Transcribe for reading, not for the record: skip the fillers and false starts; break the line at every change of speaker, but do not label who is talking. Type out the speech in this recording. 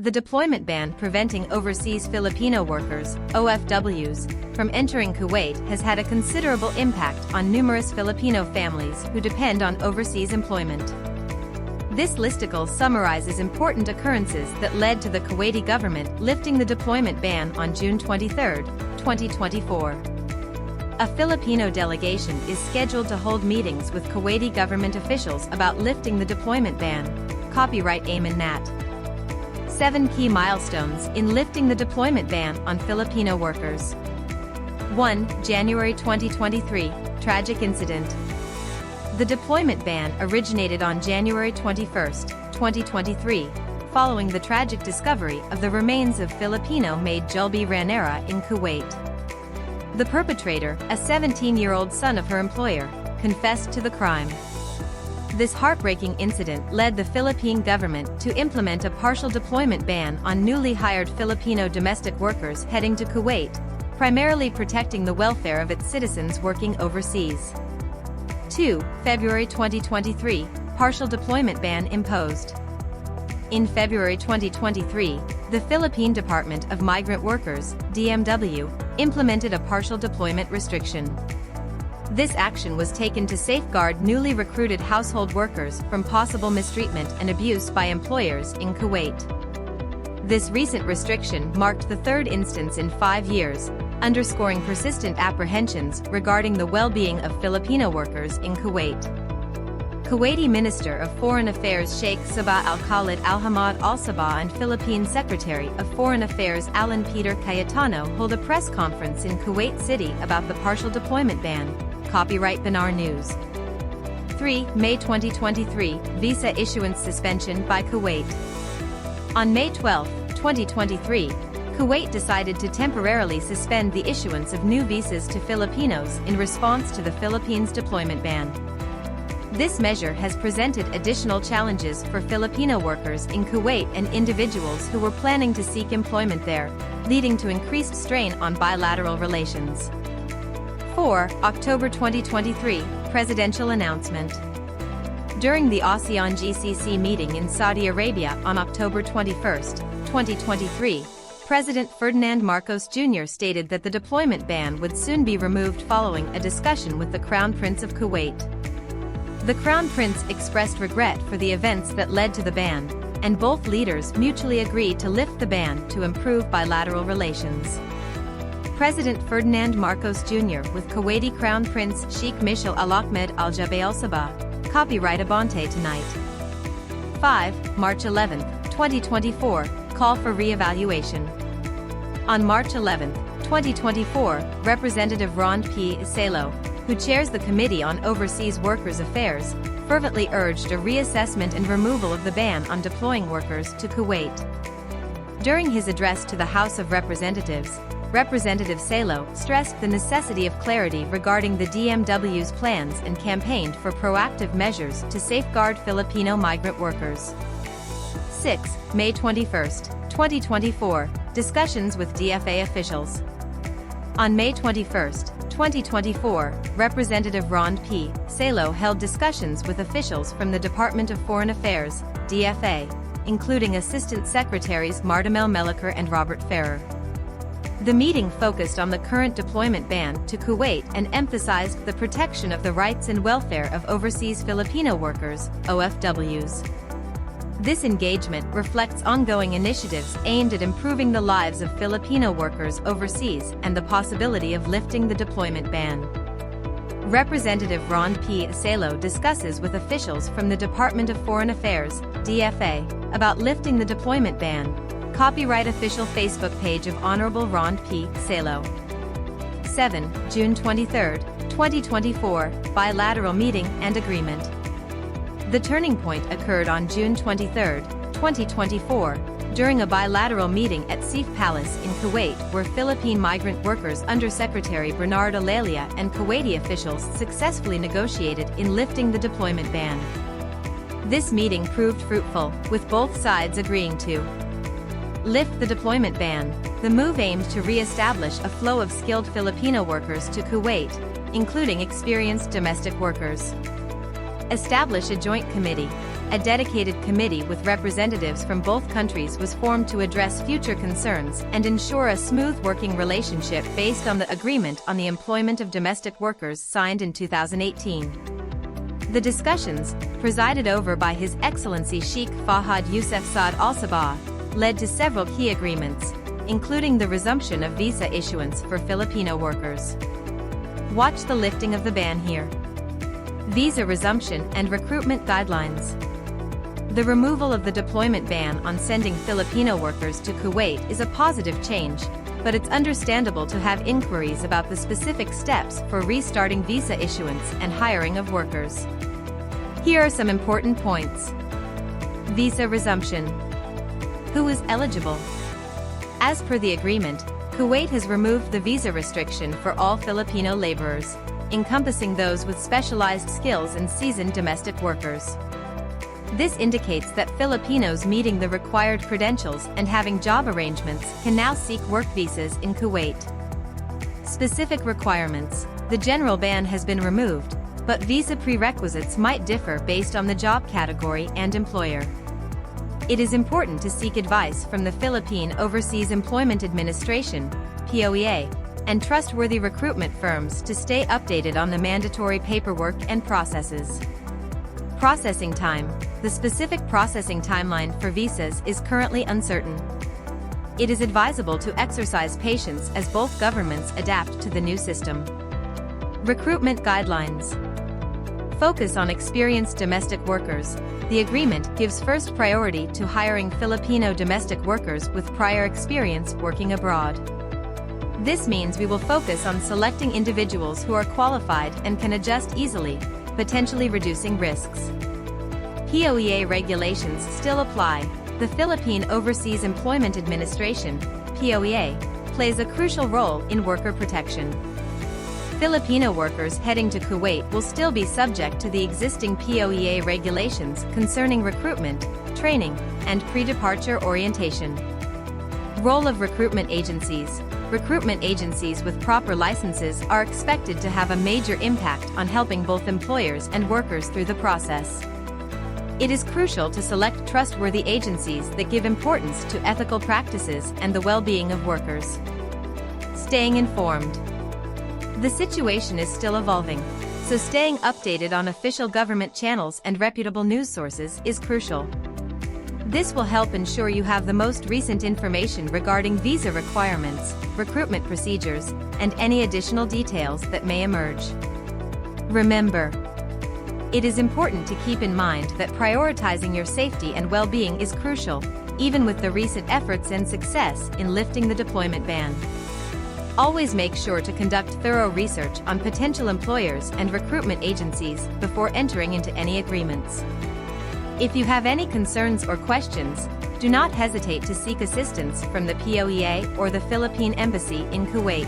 The deployment ban preventing overseas Filipino workers, OFWs, from entering Kuwait has had a considerable impact on numerous Filipino families who depend on overseas employment. This listicle summarizes important occurrences that led to the Kuwaiti government lifting the deployment ban on June 23, 2024. A Filipino delegation is scheduled to hold meetings with Kuwaiti government officials about lifting the deployment ban. Copyright Ayman Nat. 7 key milestones in lifting the deployment ban on Filipino workers. 1. January 2023, tragic incident. The deployment ban originated on January 21, 2023, following the tragic discovery of the remains of Filipino-made Julby Ranera in Kuwait. The perpetrator, a 17-year-old son of her employer, confessed to the crime. This heartbreaking incident led the Philippine government to implement a partial deployment ban on newly hired Filipino domestic workers heading to Kuwait, primarily protecting the welfare of its citizens working overseas. 2. February 2023, partial deployment ban imposed. In February 2023, the Philippine Department of Migrant Workers, DMW, implemented a partial deployment restriction. This action was taken to safeguard newly recruited household workers from possible mistreatment and abuse by employers in Kuwait. This recent restriction marked the third instance in 5 years, underscoring persistent apprehensions regarding the well-being of Filipino workers in Kuwait. Kuwaiti Minister of Foreign Affairs Sheikh Sabah Al-Khalid Al-Hamad Al-Sabah and Philippine Secretary of Foreign Affairs Alan Peter Cayetano hold a press conference in Kuwait City about the partial deployment ban. Copyright Banar News. 3. May 2023, visa issuance suspension by Kuwait. On May 12, 2023, Kuwait decided to temporarily suspend the issuance of new visas to Filipinos in response to the Philippines' deployment ban. This measure has presented additional challenges for Filipino workers in Kuwait and individuals who were planning to seek employment there, leading to increased strain on bilateral relations. 4. October 2023, presidential announcement. During the ASEAN GCC meeting in Saudi Arabia on October 21, 2023, President Ferdinand Marcos Jr. stated that the deployment ban would soon be removed following a discussion with the Crown Prince of Kuwait. The Crown Prince expressed regret for the events that led to the ban, and both leaders mutually agreed to lift the ban to improve bilateral relations. President Ferdinand Marcos Jr. with Kuwaiti Crown Prince Sheikh Michel Al Ahmed Al Jaber Al Sabah. Copyright Abante tonight. 5. March 11, 2024, call for re-evaluation. On March 11, 2024, Representative Ron P. Iselo, who chairs the Committee on Overseas Workers Affairs, fervently urged a reassessment and removal of the ban on deploying workers to Kuwait. During his address to the House of Representatives, Representative Salo stressed the necessity of clarity regarding the DMW's plans and campaigned for proactive measures to safeguard Filipino migrant workers. 6. May 21, 2024, discussions with DFA officials. On May 21, 2024, Representative Ron P. Salo held discussions with officials from the Department of Foreign Affairs, DFA, including Assistant Secretaries Mardamel Meliker and Robert Ferrer. The meeting focused on the current deployment ban to Kuwait and emphasized the protection of the rights and welfare of overseas Filipino workers, OFWs. This engagement reflects ongoing initiatives aimed at improving the lives of Filipino workers overseas and the possibility of lifting the deployment ban. Representative Ron P. Iselo discusses with officials from the Department of Foreign Affairs, DFA, about lifting the deployment ban. Copyright official Facebook page of Honorable Ron P. Salo. 7. June 23, 2024, bilateral meeting and agreement. The turning point occurred on June 23, 2024, during a bilateral meeting at Sif Palace in Kuwait where Philippine migrant workers Undersecretary Bernard Alalia and Kuwaiti officials successfully negotiated in lifting the deployment ban. This meeting proved fruitful, with both sides agreeing to lift the deployment ban. The move aimed to re-establish a flow of skilled Filipino workers to Kuwait, including experienced domestic workers. Establish a joint committee. a dedicated committee with representatives from both countries was formed to address future concerns and ensure a smooth working relationship based on the Agreement on the Employment of Domestic Workers signed in 2018. The discussions, presided over by His Excellency Sheikh Fahad Youssef Saad Al Sabah, led to several key agreements, including the resumption of visa issuance for Filipino workers. Watch the lifting of the ban here. Visa resumption and recruitment guidelines. The removal of the deployment ban on sending Filipino workers to Kuwait is a positive change, but it's understandable to have inquiries about the specific steps for restarting visa issuance and hiring of workers. Here are some important points. Visa resumption. Who is eligible? As per the agreement, Kuwait has removed the visa restriction for all Filipino laborers, encompassing those with specialized skills and seasoned domestic workers. This indicates that Filipinos meeting the required credentials and having job arrangements can now seek work visas in Kuwait. Specific requirements. The general ban has been removed, but visa prerequisites might differ based on the job category and employer. It is important to seek advice from the Philippine Overseas Employment Administration, POEA, and trustworthy recruitment firms to stay updated on the mandatory paperwork and processes. Processing time. The specific processing timeline for visas is currently uncertain. It is advisable to exercise patience as both governments adapt to the new system. Recruitment guidelines. Focus on experienced domestic workers. The agreement gives first priority to hiring Filipino domestic workers with prior experience working abroad. This means we will focus on selecting individuals who are qualified and can adjust easily, potentially reducing risks. POEA regulations still apply. The Philippine Overseas Employment Administration, POEA, plays a crucial role in worker protection. Filipino workers heading to Kuwait will still be subject to the existing POEA regulations concerning recruitment, training, and pre-departure orientation. Role of recruitment agencies. Recruitment agencies with proper licenses are expected to have a major impact on helping both employers and workers through the process. It is crucial to select trustworthy agencies that give importance to ethical practices and the well-being of workers. Staying informed. The situation is still evolving, so staying updated on official government channels and reputable news sources is crucial. This will help ensure you have the most recent information regarding visa requirements, recruitment procedures, and any additional details that may emerge. Remember, it is important to keep in mind that prioritizing your safety and well-being is crucial, even with the recent efforts and success in lifting the deployment ban. Always make sure to conduct thorough research on potential employers and recruitment agencies before entering into any agreements. If you have any concerns or questions, do not hesitate to seek assistance from the POEA or the Philippine Embassy in Kuwait.